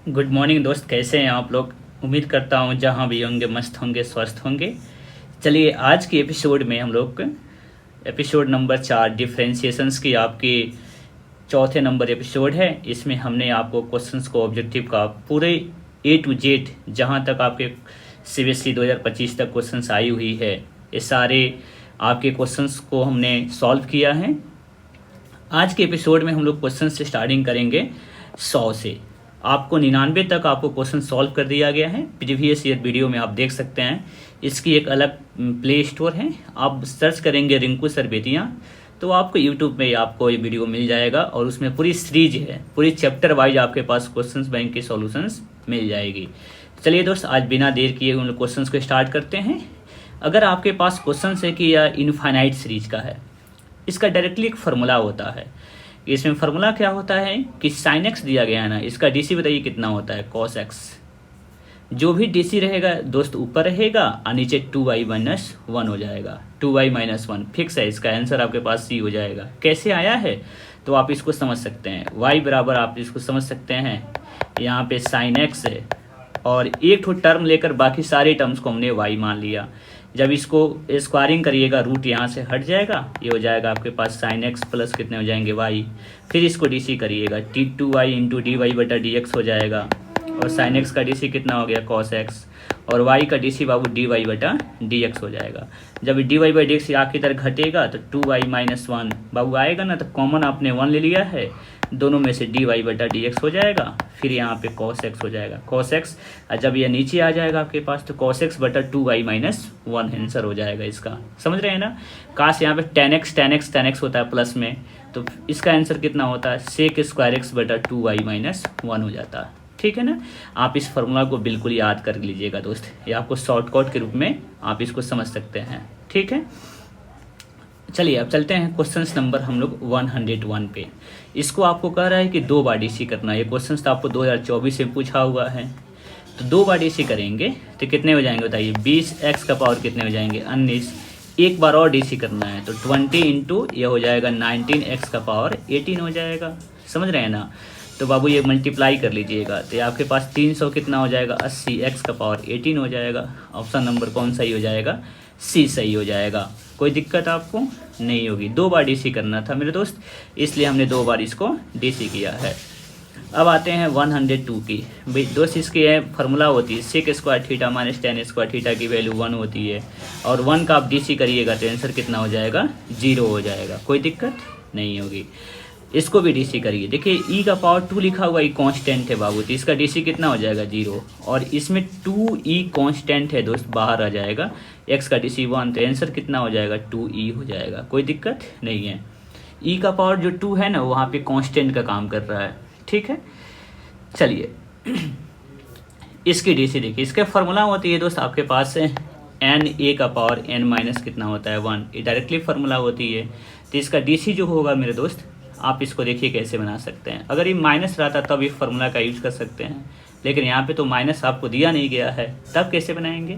Good morning दोस्त, कैसे हैं आप लोग। उम्मीद करता हूँ जहाँ भी होंगे मस्त होंगे, स्वस्थ होंगे। चलिए आज के एपिसोड में हम लोग एपिसोड नंबर 4 डिफरेंशिएशंस की आपकी चौथे नंबर एपिसोड है। इसमें हमने आपको क्वेश्चंस को ऑब्जेक्टिव का पूरे A to Z जहाँ तक आपके CBSE 2025 तक क्वेश्चंस आई हुई है, ये सारे आपके क्वेश्चंस को हमने सॉल्व किया है। आज के एपिसोड में हम लोग क्वेश्चन से स्टार्टिंग करेंगे 100 से। आपको 99 तक आपको क्वेश्चन सॉल्व कर दिया गया है, प्रीवियस ईयर वीडियो में आप देख सकते हैं। इसकी एक अलग प्ले स्टोर है, आप सर्च करेंगे रिंकू सर बेतियाँ तो आपको यूट्यूब में आपको ये वीडियो मिल जाएगा और उसमें पूरी सीरीज है, पूरी चैप्टर वाइज आपके पास क्वेश्चंस बैंक की सॉल्यूशंस मिल जाएगी। चलिए दोस्त, आज बिना देर किए उन क्वेश्चंस को स्टार्ट करते हैं। अगर आपके पास क्वेश्चन है कि यह इनफाइनाइट सीरीज का है, इसका डायरेक्टली एक फार्मूला होता है। इसमें फार्मूला क्या होता है कि साइन एक्स दिया गया है ना, इसका डीसी बताइए कितना होता है, कॉस एक्स। जो भी डीसी रहेगा दोस्त ऊपर रहेगा और नीचे 2y माइनस 1 हो जाएगा। 2y माइनस 1 फिक्स है, इसका आंसर आपके पास सी हो जाएगा। कैसे आया है तो आप इसको समझ सकते हैं, y बराबर आप इसको समझ सकते हैं, यहाँ पे साइन एक्स है और एक ठो टर्म लेकर बाकी सारे टर्म्स को हमने y मान लिया। जब इसको स्क्वायरिंग करिएगा रूट यहाँ से हट जाएगा, ये हो जाएगा आपके पास साइन एक्स प्लस कितने हो जाएंगे y। फिर इसको डीसी करिएगा, t2y इंटू डी वाई बटा डी एक्स हो जाएगा और साइन एक्स का डीसी कितना हो गया कॉस एक्स और y का डीसी बाबू डी वाई बटा डी एक्स हो जाएगा। जब d y by d x आखिर तरह घटेगा तो 2y माइनस 1 बाबू आएगा ना, तो कॉमन आपने 1 ले लिया है, दोनों में से डी वाई बटा डी एक्स हो जाएगा। फिर यहाँ पे कॉस एक्स हो जाएगा, कॉस एक्स। और जब ये नीचे आ जाएगा आपके पास तो कॉस एक्स बटा 2y माइनस 1 आंसर हो जाएगा इसका। समझ रहे हैं ना। काश यहाँ पे टेन एक्स होता है प्लस में, तो इसका आंसर कितना होता है, सेक स्क्वायर एक्स बटा 2y माइनस 1 हो जाता है। ठीक है ना। आप इस फार्मूला को बिल्कुल याद कर लीजिएगा दोस्त, ये आपको शॉर्टकट के रूप में आप इसको समझ सकते हैं। ठीक है, चलिए अब चलते हैं क्वेश्चन नंबर हम लोग 101 पे। इसको आपको कह रहा है कि 2 बार डीसी करना है। ये क्वेश्चन तो आपको 2024 में पूछा हुआ है, तो 2 बार डीसी करेंगे तो कितने हो जाएंगे बताइए, 20x का पावर कितने हो जाएंगे 19। एक बार और डीसी करना है तो 20 इंटू ये हो जाएगा 19x का पावर 18 हो जाएगा। समझ रहे हैं ना। तो बाबू ये मल्टीप्लाई कर लीजिएगा तो आपके पास 300 कितना हो जाएगा 80x का पावर 18 हो जाएगा। ऑप्शन नंबर कौन सही हो जाएगा, सी सही हो जाएगा। कोई दिक्कत आपको नहीं होगी। 2 बार डीसी करना था मेरे दोस्त, इसलिए हमने 2 बार इसको डीसी किया है। अब आते हैं 102 की। दोस्त इसकी फार्मूला होती है sec square theta minus tan square theta की वैल्यू 1 होती है और 1 का आप डीसी करिएगा तो आंसर कितना हो जाएगा 0 हो जाएगा। कोई दिक्कत नहीं होगी। इसको भी डीसी करिए, देखिए ई का पावर 2 लिखा हुआ, ई कांस्टेंट है बाबू, तो इसका डीसी कितना हो जाएगा 0 और इसमें 2e कांस्टेंट है दोस्त, बाहर आ जाएगा। x का डीसी 1 तो आंसर कितना हो जाएगा 2e हो जाएगा। कोई दिक्कत नहीं है। e का पावर जो 2 है ना वहाँ पे कांस्टेंट का काम कर रहा है। ठीक है, चलिए इसकी डीसी देखिए, इसके फार्मूला होती है दोस्त आपके पास है n a का पावर n माइनस कितना होता है 1, ये डायरेक्टली फार्मूला होती है। तो इसका डीसी जो होगा मेरे दोस्त, आप इसको देखिए कैसे बना सकते हैं। अगर ये माइनस रहता तब इस फार्मूला का यूज कर सकते हैं, लेकिन यहाँ पे तो माइनस आपको दिया नहीं गया है, तब कैसे बनाएंगे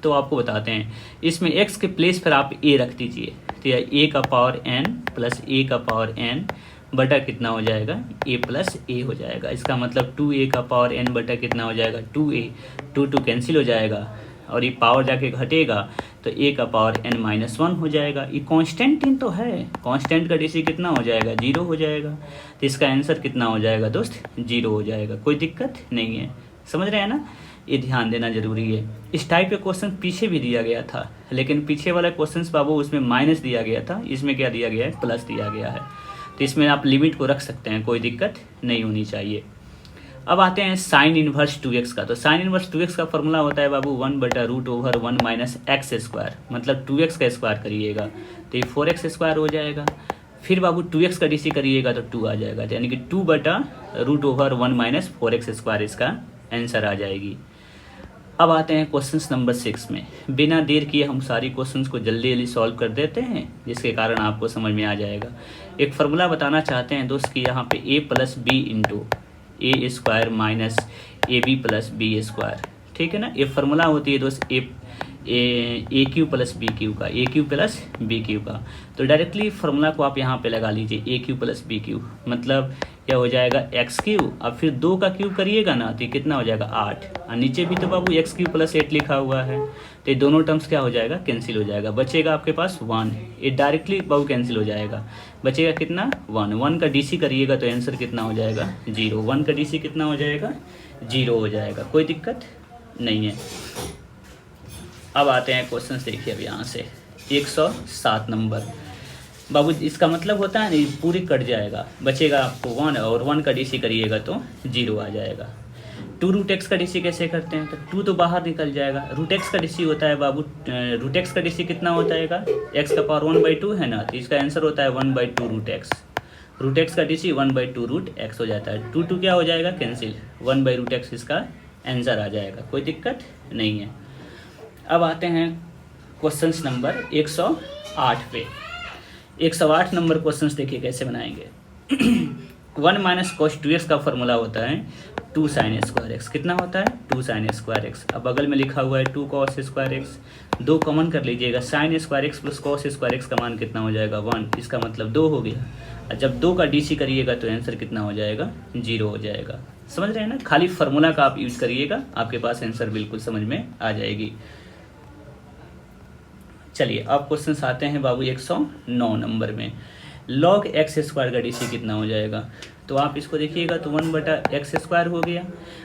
तो आपको बताते हैं। इसमें x के प्लेस पर आप a रख दीजिए, तो यह a का पावर n प्लस a का पावर n बटा कितना हो जाएगा a प्लस a हो जाएगा। इसका मतलब 2a का पावर n बटा कितना हो जाएगा 2a, 2 कैंसिल हो जाएगा और ये पावर जाके घटेगा तो a का पावर n माइनस 1 हो जाएगा। ये कांस्टेंट तो है, कांस्टेंट का डीसी कितना हो जाएगा 0 हो जाएगा। तो इसका आंसर कितना हो जाएगा दोस्त 0 हो जाएगा। कोई दिक्कत नहीं है। समझ रहे हैं ना, ये ध्यान देना जरूरी है। इस टाइप का क्वेश्चन पीछे भी दिया गया था, लेकिन पीछे वाला क्वेश्चन बाबू उसमें माइनस दिया गया था, इसमें क्या दिया गया है प्लस दिया गया है। तो इसमें आप लिमिट को रख सकते हैं, कोई दिक्कत नहीं होनी चाहिए। अब आते हैं साइन इनवर्स 2x का। तो साइन इनवर्स 2x का फॉर्मूला होता है बाबू 1 बटा root over 1 minus x square, मतलब 2x का स्क्वायर करिएगा तो ये 4x स्क्वायर हो जाएगा। फिर बाबू 2x का डीसी करिएगा तो 2 आ जाएगा, यानी कि 2 बटा root over 1 minus 4x square इसका आंसर आ जाएगी। अब आते हैं क्वेश्चन नंबर 6 में। बिना देर किए हम सारी क्वेश्चंस को जल्दी जल्दी सॉल्व कर देते हैं, जिसके कारण आपको समझ में आ जाएगा। एक फार्मूला बताना चाहते हैं दोस्त कि यहाँ पे a plus b into a square minus a b plus b square. ठीक है ना, ये फार्मूला होती है दोस्त a cube plus b cube का, a cube plus b cube का। तो डायरेक्टली फार्मूला को आप यहाँ पे लगा लीजिए, ए क्यू प्लस बी क्यू मतलब क्या हो जाएगा एक्स क्यू, अब फिर 2 का क्यूब करिएगा ना तो ये कितना हो जाएगा 8, और नीचे भी तो बाबू एक्स क्यू प्लस 8 लिखा हुआ है, तो ये दोनों टर्म्स क्या हो जाएगा कैंसिल हो जाएगा, बचेगा आपके पास 1, ये डायरेक्टली बाबू कैंसिल हो जाएगा, बचेगा कितना 1 का डीसी करिएगा तो आंसर कितना हो जाएगा 0, 1 का डीसी कितना हो जाएगा 0 हो जाएगा, कोई दिक्कत नहीं है। अब आते हैं क्वेश्चन देखिए अब यहाँ से 107 नंबर बाबू, इसका मतलब होता है ना पूरी कट जाएगा, बचेगा आपको 1 और 1 का डीसी करिएगा तो 0 आ जाएगा। 2 रूट एक्स का डीसी कैसे करते हैं, तो 2 तो बाहर निकल जाएगा, रूट एक्स का डीसी होता है बाबू, रूट एक्स का डीसी कितना होता है एक्स का पावर 1/2 है ना, तो इसका आंसर होता है 1/2 रूट एक्स, रूट एक्स का डीसी 1/2 रूट एक्स हो जाता है, 2 क्या हो जाएगा कैंसिल, 1/रूट एक्स इसका आंसर आ जाएगा, कोई दिक्कत नहीं है। अब आते हैं क्वेश्चन नंबर 108 पे। 108 नंबर क्वेश्चन देखिए कैसे बनाएंगे। 1 माइनस कॉस 2x का फॉर्मूला होता है 2 साइन स्क्वायर एक्स, कितना होता है 2 साइन स्क्वायर एक्स, अब बगल में लिखा हुआ है 2 कॉस स्क्वायर एक्स, 2 कॉमन कर लीजिएगा, sine square x plus cos square x का मान कितना हो जाएगा 1, इसका मतलब 2 हो गया, और जब 2 का डीसी करिएगा तो आंसर कितना हो जाएगा 0 हो जाएगा। समझ रहे हैं ना, खाली फार्मूला का आप यूज करिएगा, आपके पास आंसर बिल्कुल समझ में आ जाएगी। चलिए अब क्वेश्चन आते हैं बाबू 109 नंबर में, log एक्स स्क्वायर का डीसी कितना हो जाएगा, तो आप इसको देखिएगा तो 1/x स्क्वायर हो गया,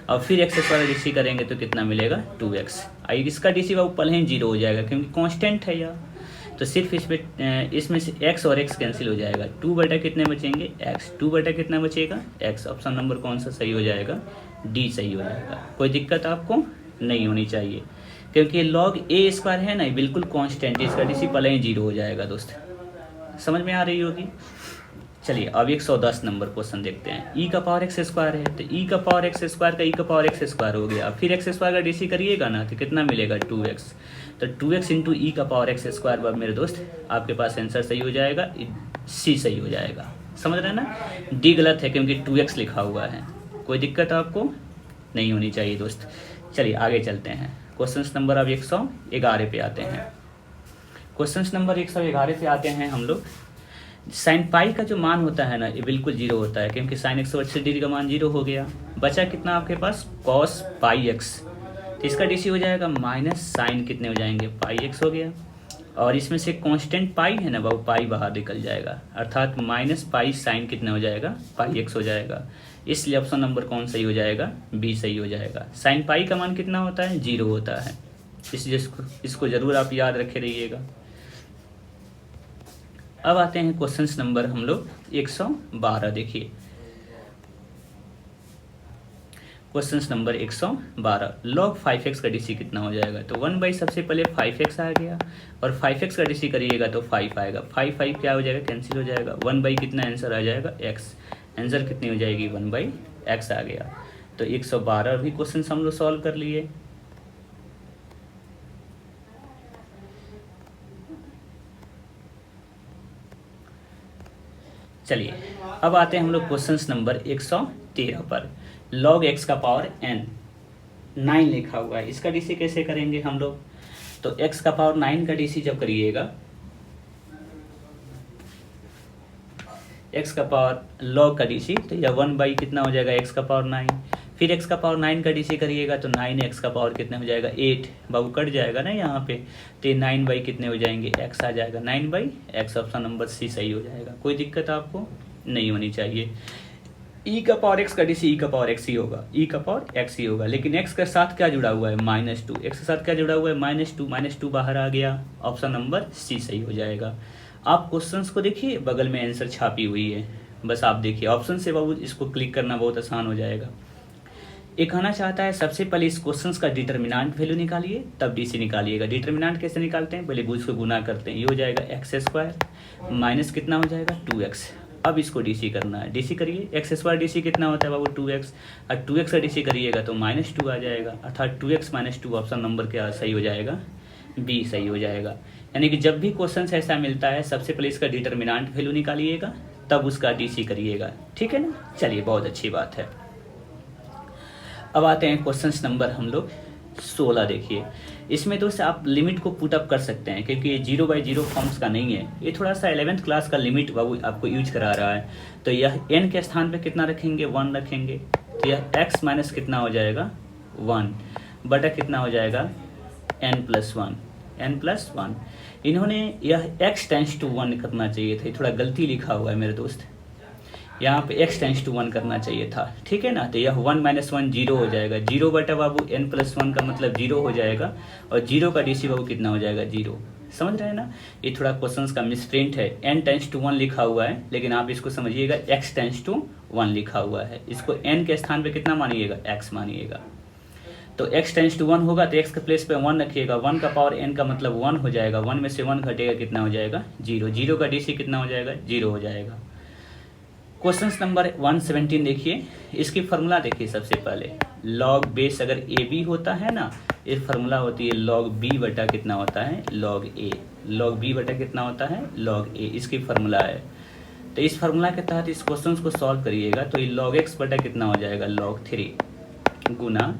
और फिर एक्स स्क्वायर डीसी करेंगे तो कितना मिलेगा 2x, इसका डीसी बाबू पहले ही 0 हो जाएगा क्योंकि कांस्टेंट है यार, तो सिर्फ इसमें से x और x कैंसिल हो जाएगा, 2 कितने बचेंगे x, 2 कितना बचेगा x, ऑप्शन नंबर कौन सा सही हो जाएगा डी सही हो जाएगा, कोई दिक्कत आपको नहीं होनी चाहिए क्योंकि log a स्क्वायर है ना बिल्कुल कांस्टेंट, इसका डीसी पहले ही 0 हो जाएगा दोस्त, समझ में आ रही होगी। चलिए अब 110 नंबर क्वेश्चन देखते हैं, e का पावर एक्स स्क्वायर है, तो e का पावर एक्स स्क्वायर का e का पावर एक्स स्क्वायर हो गया, फिर एक्स स्क्वायर का डीसी करिएगा ना तो कितना मिलेगा 2x, तो 2x इंटू ई का पावर एक्स स्क्वायर पर मेरे दोस्त आपके पास आंसर सही हो जाएगा, सी सही हो जाएगा, समझ रहे हैं ना, डी गलत है क्योंकि 2x लिखा हुआ है, कोई दिक्कत आपको नहीं होनी चाहिए दोस्त। चलिए आगे चलते हैं, क्वेश्चन नंबर अब 111 पे आते हैं। क्वेश्चन नंबर 111 पे आते हैं हम लोग, साइन पाई का जो मान होता है ना ये बिल्कुल 0 होता है क्योंकि साइन 180 डिग्री का मान 0 हो गया, बचा कितना आपके पास कॉस पाई एक्स, तो इसका डीसी हो जाएगा माइनस साइन कितने हो जाएंगे पाई एक्स हो गया, और इसमें से कांस्टेंट पाई है ना बाबू, पाई बाहर निकल जाएगा, अर्थात माइनस पाई साइन कितना हो जाएगा पाई एक्स हो जाएगा, इसलिए ऑप्शन नंबर कौन सही हो जाएगा बी सही हो जाएगा। साइन पाई का मान कितना होता है 0 होता है, इसलिए इसको जरूर आप याद रखे रहिएगा। अब आते हैं क्वेश्चन नंबर हम लोग 112 देखिए, क्वेश्चन नंबर 112 log 5x का डीसी कितना हो जाएगा, तो 1 सबसे पहले 5x आ गया और 5x का डीसी करिएगा तो 5 आएगा, 5 क्या हो जाएगा कैंसिल हो जाएगा, 1 कितना आंसर आ जाएगा x, आंसर कितनी हो जाएगी 1/x आ गया। तो 112 भी क्वेश्चन हम लोग सॉल्व कर लिए। चलिए अब आते हैं हम लोग क्वेश्चन नंबर 113 पर, log x का पावर n 9 लिखा हुआ है, इसका डीसी कैसे करेंगे हम लोग, तो x का पावर 9 का डीसी जब करिएगा, x का पावर log का डीसी तो यह 1 कितना हो जाएगा x का पावर 9, फिर x का पावर 9 का डीसी करिएगा तो 9x का पावर कितना हो जाएगा 8, बाबू कट जाएगा ना यहाँ पे, तो 9 कितने हो जाएंगे x आ जाएगा, 9/x, ऑप्शन नंबर सी सही हो जाएगा, कोई दिक्कत आपको नहीं होनी चाहिए। e का पावर x का डीसी e का पावर x ही होगा, e का पावर x ही होगा, लेकिन x के साथ क्या जुड़ा हुआ है -2, x के साथ क्या जुड़ा हुआ है -2 बाहर आ गया, ऑप्शन नंबर सी सही हो जाएगा। आप क्वेश्चंस को देखिए बगल में आंसर छापी हुई है, बस आप देखिए ऑप्शन से बाबू इसको क्लिक करना बहुत आसान हो जाएगा। ये कहना चाहता है सबसे पहले इस क्वेश्चंस का डिटर्मिनेंट वैल्यू निकालिए तब डीसी निकालिएगा। डिटर्मिनेंट कैसे निकालते हैं, पहले इसको गुना करते हैं, ये हो जाएगा एक्स स्क्वायर माइनस कितना हो जाएगा 2x, अब इसको डीसी करना है, डीसी करिए, एक्स स्क्वायर डीसी कितना होता है बाबू 2x, और 2x का डीसी करिएगा तो -2 आ जाएगा, अर्थात 2x - 2 ऑप्शन नंबर क्या सही हो जाएगा बी सही हो जाएगा। यानी कि जब भी क्वेश्चन ऐसा मिलता है सबसे पहले इसका डिटर्मिनेंट वैल्यू निकालिएगा तब उसका डीसी करिएगा, ठीक है ना। चलिए बहुत अच्छी बात है। अब आते हैं क्वेश्चन नंबर हम लोग 16 देखिए। इसमें दोस्त आप लिमिट को पुट अप कर सकते हैं क्योंकि ये 0/0 फॉर्म्स का नहीं है, ये थोड़ा सा 11th क्लास का लिमिट बाबू आपको यूज करा रहा है। तो यह n के स्थान पे कितना रखेंगे, 1 रखेंगे, तो यह x माइनस कितना हो जाएगा 1 बटा कितना हो जाएगा n+1। इन्होंने यह x टेंस टू 1 करना चाहिए था, थोड़ा गलती लिखा हुआ है मेरे दोस्त, यहाँ पे x टेंस टू 1 करना चाहिए था, ठीक है ना। तो यह 1 - 1 0 हो जाएगा, 0 बटा बाबू n+1 का मतलब 0 हो जाएगा, और 0 का DC बाबू कितना हो जाएगा 0। समझ रहे हैं ना, ये थोड़ा क्वेश्चंस का मिसप्रिंट है, n टेंस टू 1 लिखा हुआ है, लेकिन आप इसको समझिएगा x टेंस टू 1 लिखा हुआ है, इसको n के स्थान पे कितना मानिएगा, x मानिएगा। तो x टेंस टू 1 होगा तो x के प्लेस पे 1 रखिएगा, 1 का पावर n का मतलब 1 हो जाएगा, 1 में से 1 घटेगा कितना हो जाएगा 0, 0 का DC कितना हो जाएगा 0 हो जाएगा। क्वेश्चन नंबर 117 देखिए, इसकी फार्मूला देखिए। सबसे पहले लॉग बेस अगर AB होता है ना, ये फार्मूला होती है लॉग B बटा कितना होता है लॉग A, लॉग B बटा कितना होता है लॉग A, इसकी फार्मूला है। तो इस फार्मूला के तहत इस क्वेश्चन को सॉल्व करिएगा तो ये log x बटा कितना हो जाएगा log 3 गुना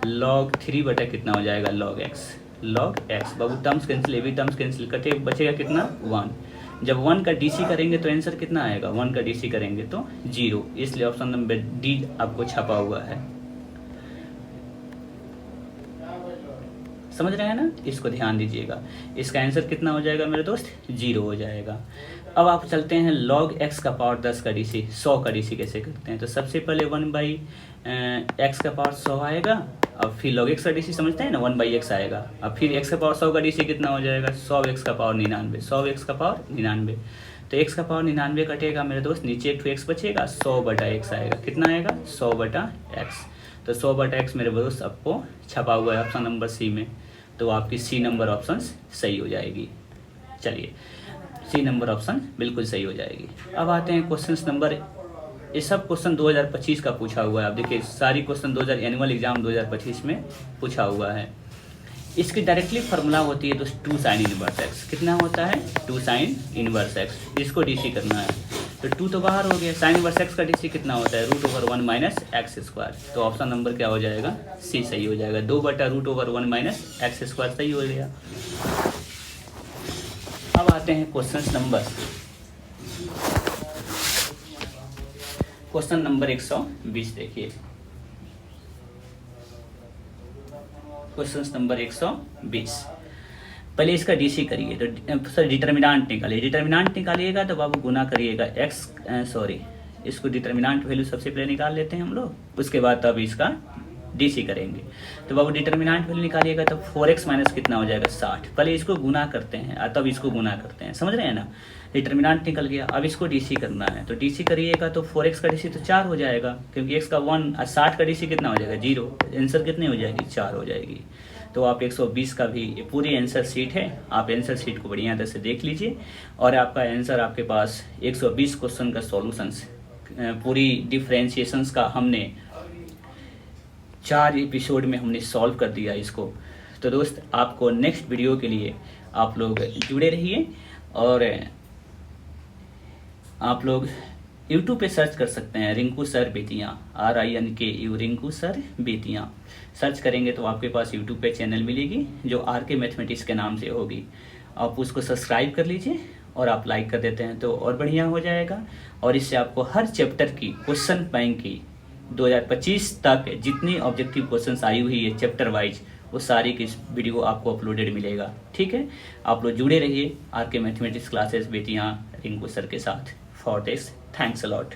log 3 बटा कितना हो जाएगा log x। बाबू टर्म्स कैंसिल, ये भी टर्म्स कैंसिल, कटे बचेगा कितना 1। जब 1 का DC करेंगे तो आंसर कितना आएगा, 1 का DC करेंगे तो 0, इसलिए ऑप्शन नंबर D आपको छपा हुआ है। समझ रहे हैं ना, इसको ध्यान दीजिएगा। इसका आंसर कितना हो जाएगा मेरे दोस्त 0 हो जाएगा। अब आप चलते हैं log x का पावर 10 का DC, 100 का DC कैसे करते हैं। तो सबसे पहले 1/x का पावर 100 आएगा, अब फिर log x का DC समझते हैं ना 1/x आएगा, अब फिर x का पावर 100 का DC कितना हो जाएगा 100x का पावर 99, 100x का पावर 99। तो x का पावर 99 कटेगा मेरे दोस्त, नीचे एक x बचेगा, 100/x आएगा, कितना आएगा 100/x। तो 100/x मेरे दोस्त आपको छपा हुआ है ऑप्शन नंबर C में, तो आपकी C नंबर ऑप्शन सही हो जाएगी। चलिए C नंबर ऑप्शन बिल्कुल सही हो जाएगी। अब आते हैं क्वेश्चन नंबर, ये सब क्वेश्चन 2025 का पूछा हुआ है। आप देखिए सारी क्वेश्चन एनुअल एग्जाम 2025 में पूछा हुआ है। इसकी डायरेक्टली फार्मूला होती है तो 2 sin इनवर्स x, कितना होता है 2 sin इनवर्स x, इसको DC करना है। तो 2 तो बाहर हो गया, sin इनवर्स x का DC कितना होता है √1 - x²। तो ऑप्शन नंबर क्या हो जाएगा C सही हो जाएगा, 2 बटा √1 - x² सही हो गया। अब आते हैं क्वेश्चन नंबर 120 देखिए। क्वेश्चन नंबर 120, पहले इसका DC करिए, तो सर डिटर्मिनेंट निकालिए। डिटर्मिनेंट निकालिएगा तो बाबू गुना करिएगा इसको डिटर्मिनेंट वैल्यू सबसे पहले निकाल लेते हैं हम लोग, उसके बाद तब इसका DC करेंगे। तो बाबू डिटर्मिनेंट वैल्यू निकालिएगा तो 4x माइनस कितना हो जाएगा 60, पहले इसको गुना करते हैं तब इसको गुना करते हैं, समझ रहे हैं ना। डिटर्मिनेंट निकल गया, अब इसको DC करना है, तो DC करिएगा तो 4x का DC तो 4 हो जाएगा, क्योंकि x का 1 और 60 का DC कितना हो जाएगा 0, आंसर कितनी हो जाएगी 4 हो जाएगी। तो आप 120 का भी पूरी आंसर शीट है, आप आंसर शीट को बढ़िया तरह से देख लीजिए, और आपका आंसर आपके पास 120 क्वेश्चन का सॉल्यूशंस पूरी डिफरेंशिएशंस का हमने 4 एपिसोड में हमने सॉल्व कर दिया इसको। तो दोस्त आपको नेक्स्ट वीडियो के लिए आप लोग जुड़े रहिए, और आप लोग YouTube पे सर्च कर सकते हैं Rinku sir Bettiah, RINKU Rinku sir Bettiah search करेंगे तो आपके पास YouTube पे चैनल मिलेगी जो RK मैथमेटिक्स के नाम से होगी। आप उसको सब्सक्राइब कर लीजिए, और आप लाइक कर देते हैं तो और बढ़िया हो जाएगा। और इससे आपको हर चैप्टर की क्वेश्चन बैंक की 2025 तक जितनी ऑब्जेक्टिव क्वेश्चंस आई हुई है चैप्टर वाइज, वो सारी की वीडियो आपको अपलोडेड मिलेगा। ठीक है, आप लोग जुड़े रहिए RK mathematics classes Bettiah Rinku sir के साथ। For this thanks a lot.